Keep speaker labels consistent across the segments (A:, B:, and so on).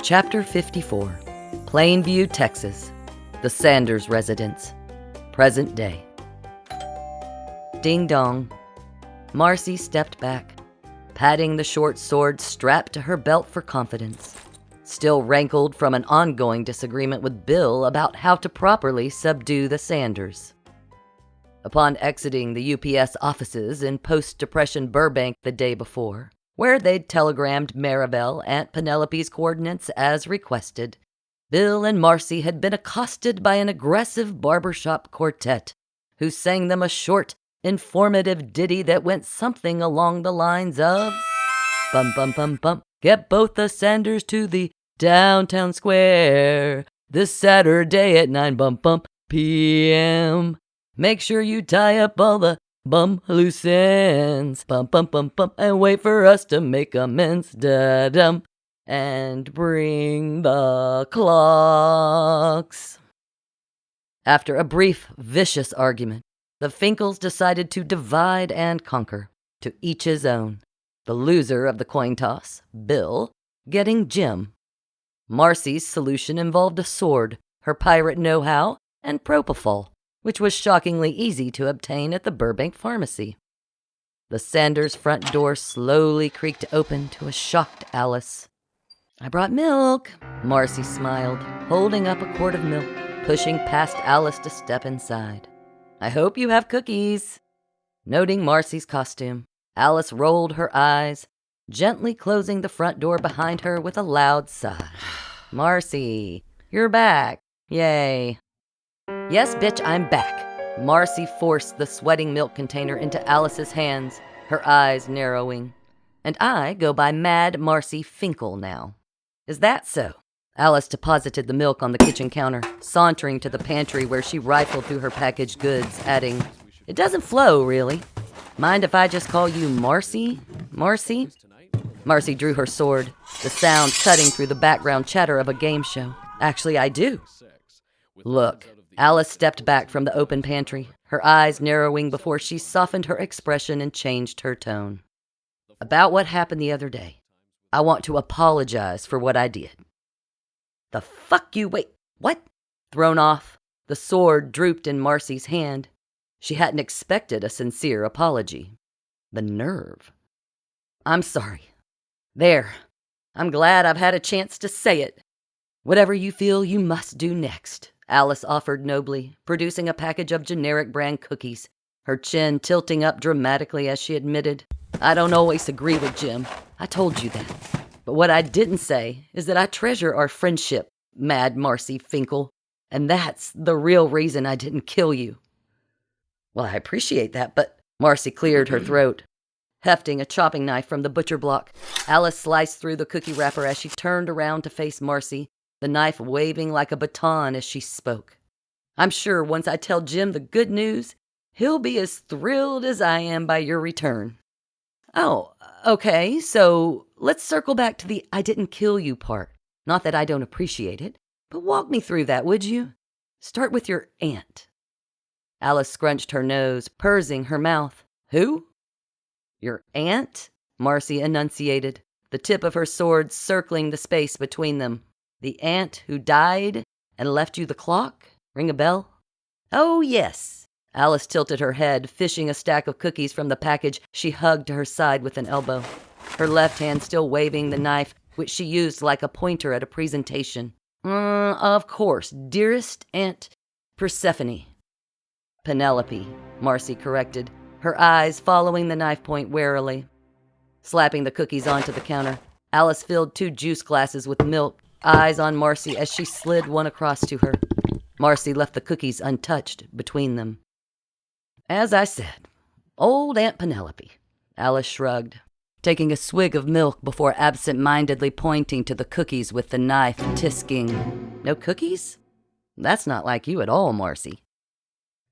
A: Chapter 54, Plainview, Texas, the Sanders residence, present day. Ding dong. Marci stepped back, patting the short sword strapped to her belt for confidence, still rankled from an ongoing disagreement with Bill about how to properly subdue the Sanders. Upon exiting the UPS offices in post-Depression Burbank the day before, where they'd telegrammed Marivel Aunt Penelope's coordinates as requested, Bill and Marci had been accosted by an aggressive barbershop quartet who sang them a short, informative ditty that went something along the lines of, "Bum bum bum bum, get both the Sanders to the downtown square this Saturday at 9 p.m. Make sure you tie up all the bum loose ends, bum bum bum bum, and wait for us to make amends, da-dum, and bring the clocks." After a brief, vicious argument, the Finkles decided to divide and conquer, to each his own. The loser of the coin toss, Bill, getting Jim. Marci's solution involved a sword, her pirate know-how, and propofol, which was shockingly easy to obtain at the Burbank pharmacy. The Sanders' front door slowly creaked open to a shocked Alice. "I brought milk," Marci smiled, holding up a quart of milk, pushing past Alice to step inside. "I hope you have cookies." Noting Marci's costume, Alice rolled her eyes, gently closing the front door behind her with a loud sigh. "Marci, you're back. Yay." "Yes, bitch, I'm back." Marci forced the sweating milk container into Alice's hands, her eyes narrowing. "And I go by Mad Marci Finkle now." "Is that so?" Alice deposited the milk on the kitchen counter, sauntering to the pantry where she rifled through her packaged goods, adding, "It doesn't flow, really. Mind if I just call you Marci? Marci?" Marci drew her sword, the sound cutting through the background chatter of a game show. "Actually, I do." "Look." Alice stepped back from the open pantry, her eyes narrowing before she softened her expression and changed her tone. "About what happened the other day, I want to apologize for what I did." "The fuck you wait, what?" Thrown off, the sword drooped in Marci's hand. She hadn't expected a sincere apology. The nerve. "I'm sorry. There. I'm glad I've had a chance to say it. Whatever you feel you must do next," Alice offered nobly, producing a package of generic brand cookies, her chin tilting up dramatically as she admitted, "I don't always agree with Jim. I told you that. But what I didn't say is that I treasure our friendship, Mad Marci Finkle, and that's the real reason I didn't kill you." "Well, I appreciate that, but—" Marci cleared her throat. Hefting a chopping knife from the butcher block, Alice sliced through the cookie wrapper as she turned around to face Marci, the knife waving like a baton as she spoke. "I'm sure once I tell Jim the good news, he'll be as thrilled as I am by your return." "Oh, okay, so let's circle back to the I didn't kill you part. Not that I don't appreciate it, but walk me through that, would you? Start with your aunt." Alice scrunched her nose, pursing her mouth. "Who?" "Your aunt," Marci enunciated, the tip of her sword circling the space between them. "The aunt who died and left you the clock? Ring a bell?" "Oh, yes." Alice tilted her head, fishing a stack of cookies from the package she hugged to her side with an elbow, her left hand still waving the knife, which she used like a pointer at a presentation. Of course, dearest Aunt Persephone." "Penelope," Marci corrected, her eyes following the knife point warily. Slapping the cookies onto the counter, Alice filled 2 juice glasses with milk, eyes on Marci as she slid one across to her. Marci left the cookies untouched between them. "As I said, old Aunt Penelope," Alice shrugged, taking a swig of milk before absent-mindedly pointing to the cookies with the knife, tisking, "No cookies? That's not like you at all, Marci."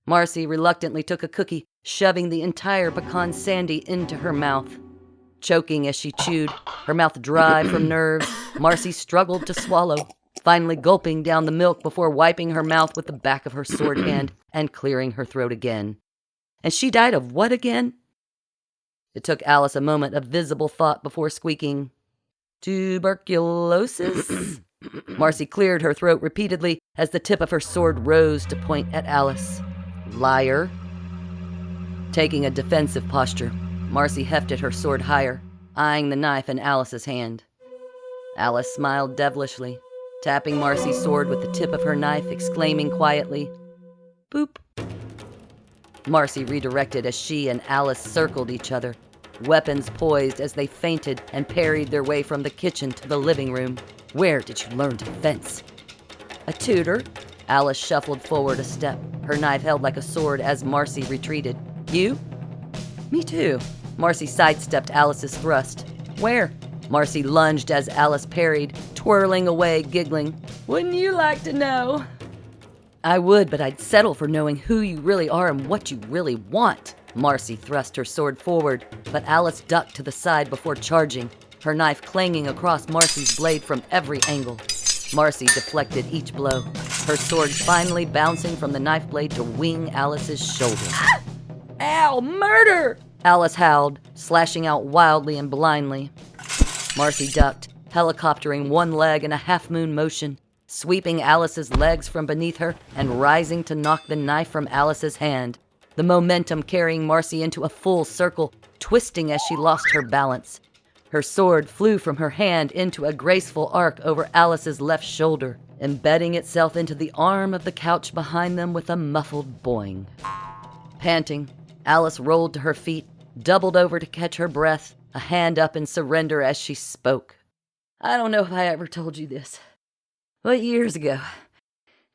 A: Marci reluctantly took a cookie, shoving the entire pecan sandy into her mouth. Choking as she chewed, her mouth dry from nerves, Marci struggled to swallow, finally gulping down the milk before wiping her mouth with the back of her sword hand and clearing her throat again. "And she died of what again?" It took Alice a moment of visible thought before squeaking, Tuberculosis? Marci cleared her throat repeatedly as the tip of her sword rose to point at Alice. Liar. Taking a defensive posture, Marci hefted her sword higher, eyeing the knife in Alice's hand. Alice smiled devilishly, tapping Marci's sword with the tip of her knife, exclaiming quietly, "Boop." Marci redirected as she and Alice circled each other, weapons poised as they feinted and parried their way from the kitchen to the living room. Where did you learn to fence? A tutor. Alice shuffled forward a step, her knife held like a sword as Marci retreated. You? Me too. Marci sidestepped Alice's thrust. Where? Marci lunged as Alice parried, twirling away, giggling. Wouldn't you like to know? I would, but I'd settle for knowing who you really are and what you really want. Marci thrust her sword forward, but Alice ducked to the side before charging, her knife clanging across Marci's blade from every angle. Marci deflected each blow, her sword finally bouncing from the knife blade to wing Alice's shoulder. Ow, murder! Alice howled, slashing out wildly and blindly. Marci ducked, helicoptering one leg in a half-moon motion, sweeping Alice's legs from beneath her and rising to knock the knife from Alice's hand, the momentum carrying Marci into a full circle, twisting as she lost her balance. Her sword flew from her hand into a graceful arc over Alice's left shoulder, embedding itself into the arm of the couch behind them with a muffled boing. Panting, Alice rolled to her feet, doubled over to catch her breath, a hand up in surrender as she spoke. I don't know if I ever told you this, but years ago,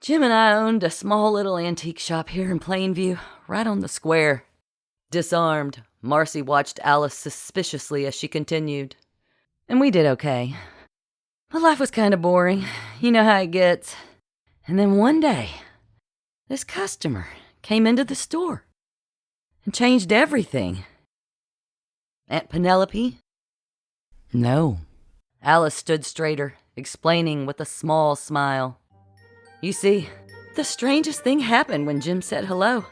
A: Jim and I owned a small little antique shop here in Plainview, right on the square. Disarmed, Marci watched Alice suspiciously as she continued. And we did okay. But life was kind of boring. You know how it gets. And then one day, this customer came into the store and changed everything. Aunt Penelope? No. Alice stood straighter, explaining with a small smile. You see, the strangest thing happened when Jim said hello.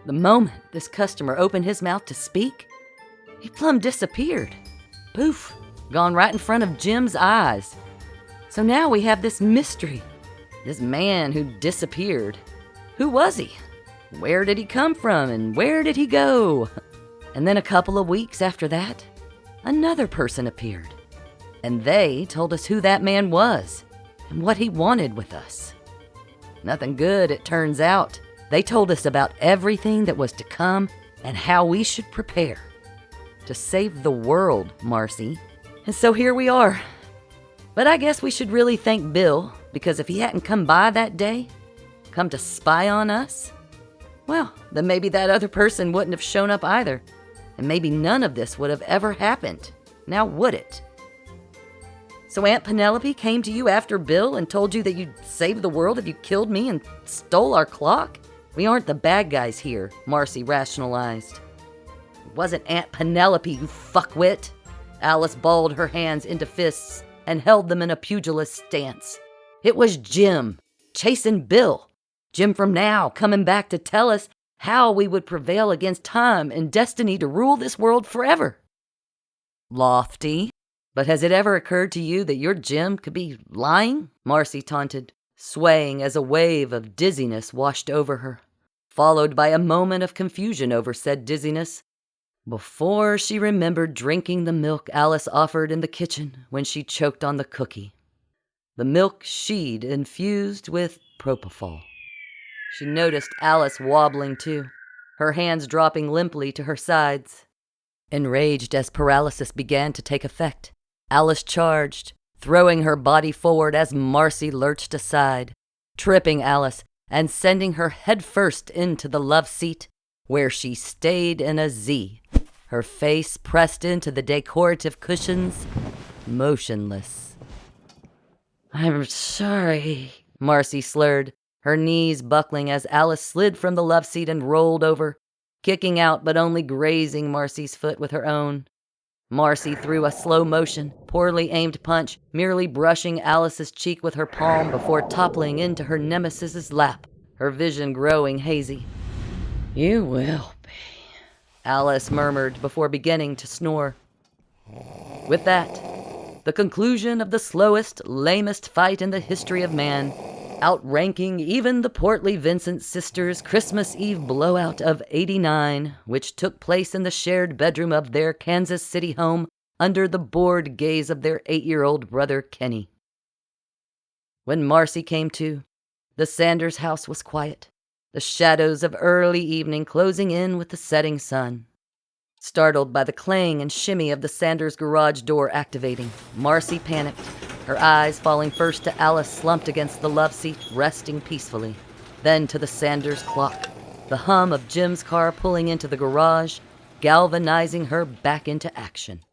A: The moment this customer opened his mouth to speak, he plumb disappeared. Poof, gone right in front of Jim's eyes. So now we have this mystery. This man who disappeared. Who was he? Where did he come from and where did he go? And then a couple of weeks after that, another person appeared. And they told us who that man was and what he wanted with us. Nothing good, it turns out. They told us about everything that was to come and how we should prepare. To save the world, Marci. And so here we are. But I guess we should really thank Bill, because if he hadn't come by that day, come to spy on us, well, then maybe that other person wouldn't have shown up either. And maybe none of this would have ever happened. Now would it? So Aunt Penelope came to you after Bill and told you that you'd save the world if you killed me and stole our clock? We aren't the bad guys here, Marci rationalized. It wasn't Aunt Penelope, you fuckwit. Alice balled her hands into fists and held them in a pugilist stance. It was Jim, chasing Bill. Jim from now, coming back to tell us how we would prevail against time and destiny to rule this world forever. Lofty. But has it ever occurred to you that your Jim could be lying? Marci taunted, swaying as a wave of dizziness washed over her, followed by a moment of confusion over said dizziness, before she remembered drinking the milk Alice offered in the kitchen when she choked on the cookie. The milk she'd infused with propofol. She noticed Alice wobbling too, her hands dropping limply to her sides. Enraged as paralysis began to take effect, Alice charged, throwing her body forward as Marci lurched aside, tripping Alice and sending her headfirst into the love seat, where she stayed in a Z, her face pressed into the decorative cushions, motionless. I'm sorry, Marci slurred, her knees buckling as Alice slid from the love seat and rolled over, kicking out but only grazing Marci's foot with her own. Marci threw a slow-motion, poorly aimed punch, merely brushing Alice's cheek with her palm before toppling into her nemesis's lap, her vision growing hazy. You will be, Alice murmured before beginning to snore. With that, The conclusion of the slowest, lamest fight in the history of man, outranking even the portly Vincent sisters' Christmas Eve blowout of '89, which took place in the shared bedroom of their Kansas City home under the bored gaze of their 8-year-old brother Kenny. When Marci came to, the Sanders house was quiet, the shadows of early evening closing in with the setting sun. Startled by the clang and shimmy of the Sanders garage door activating, Marci panicked, her eyes falling first to Alice slumped against the love seat, resting peacefully, then to the Sanders clock, the hum of Jim's car pulling into the garage, galvanizing her back into action.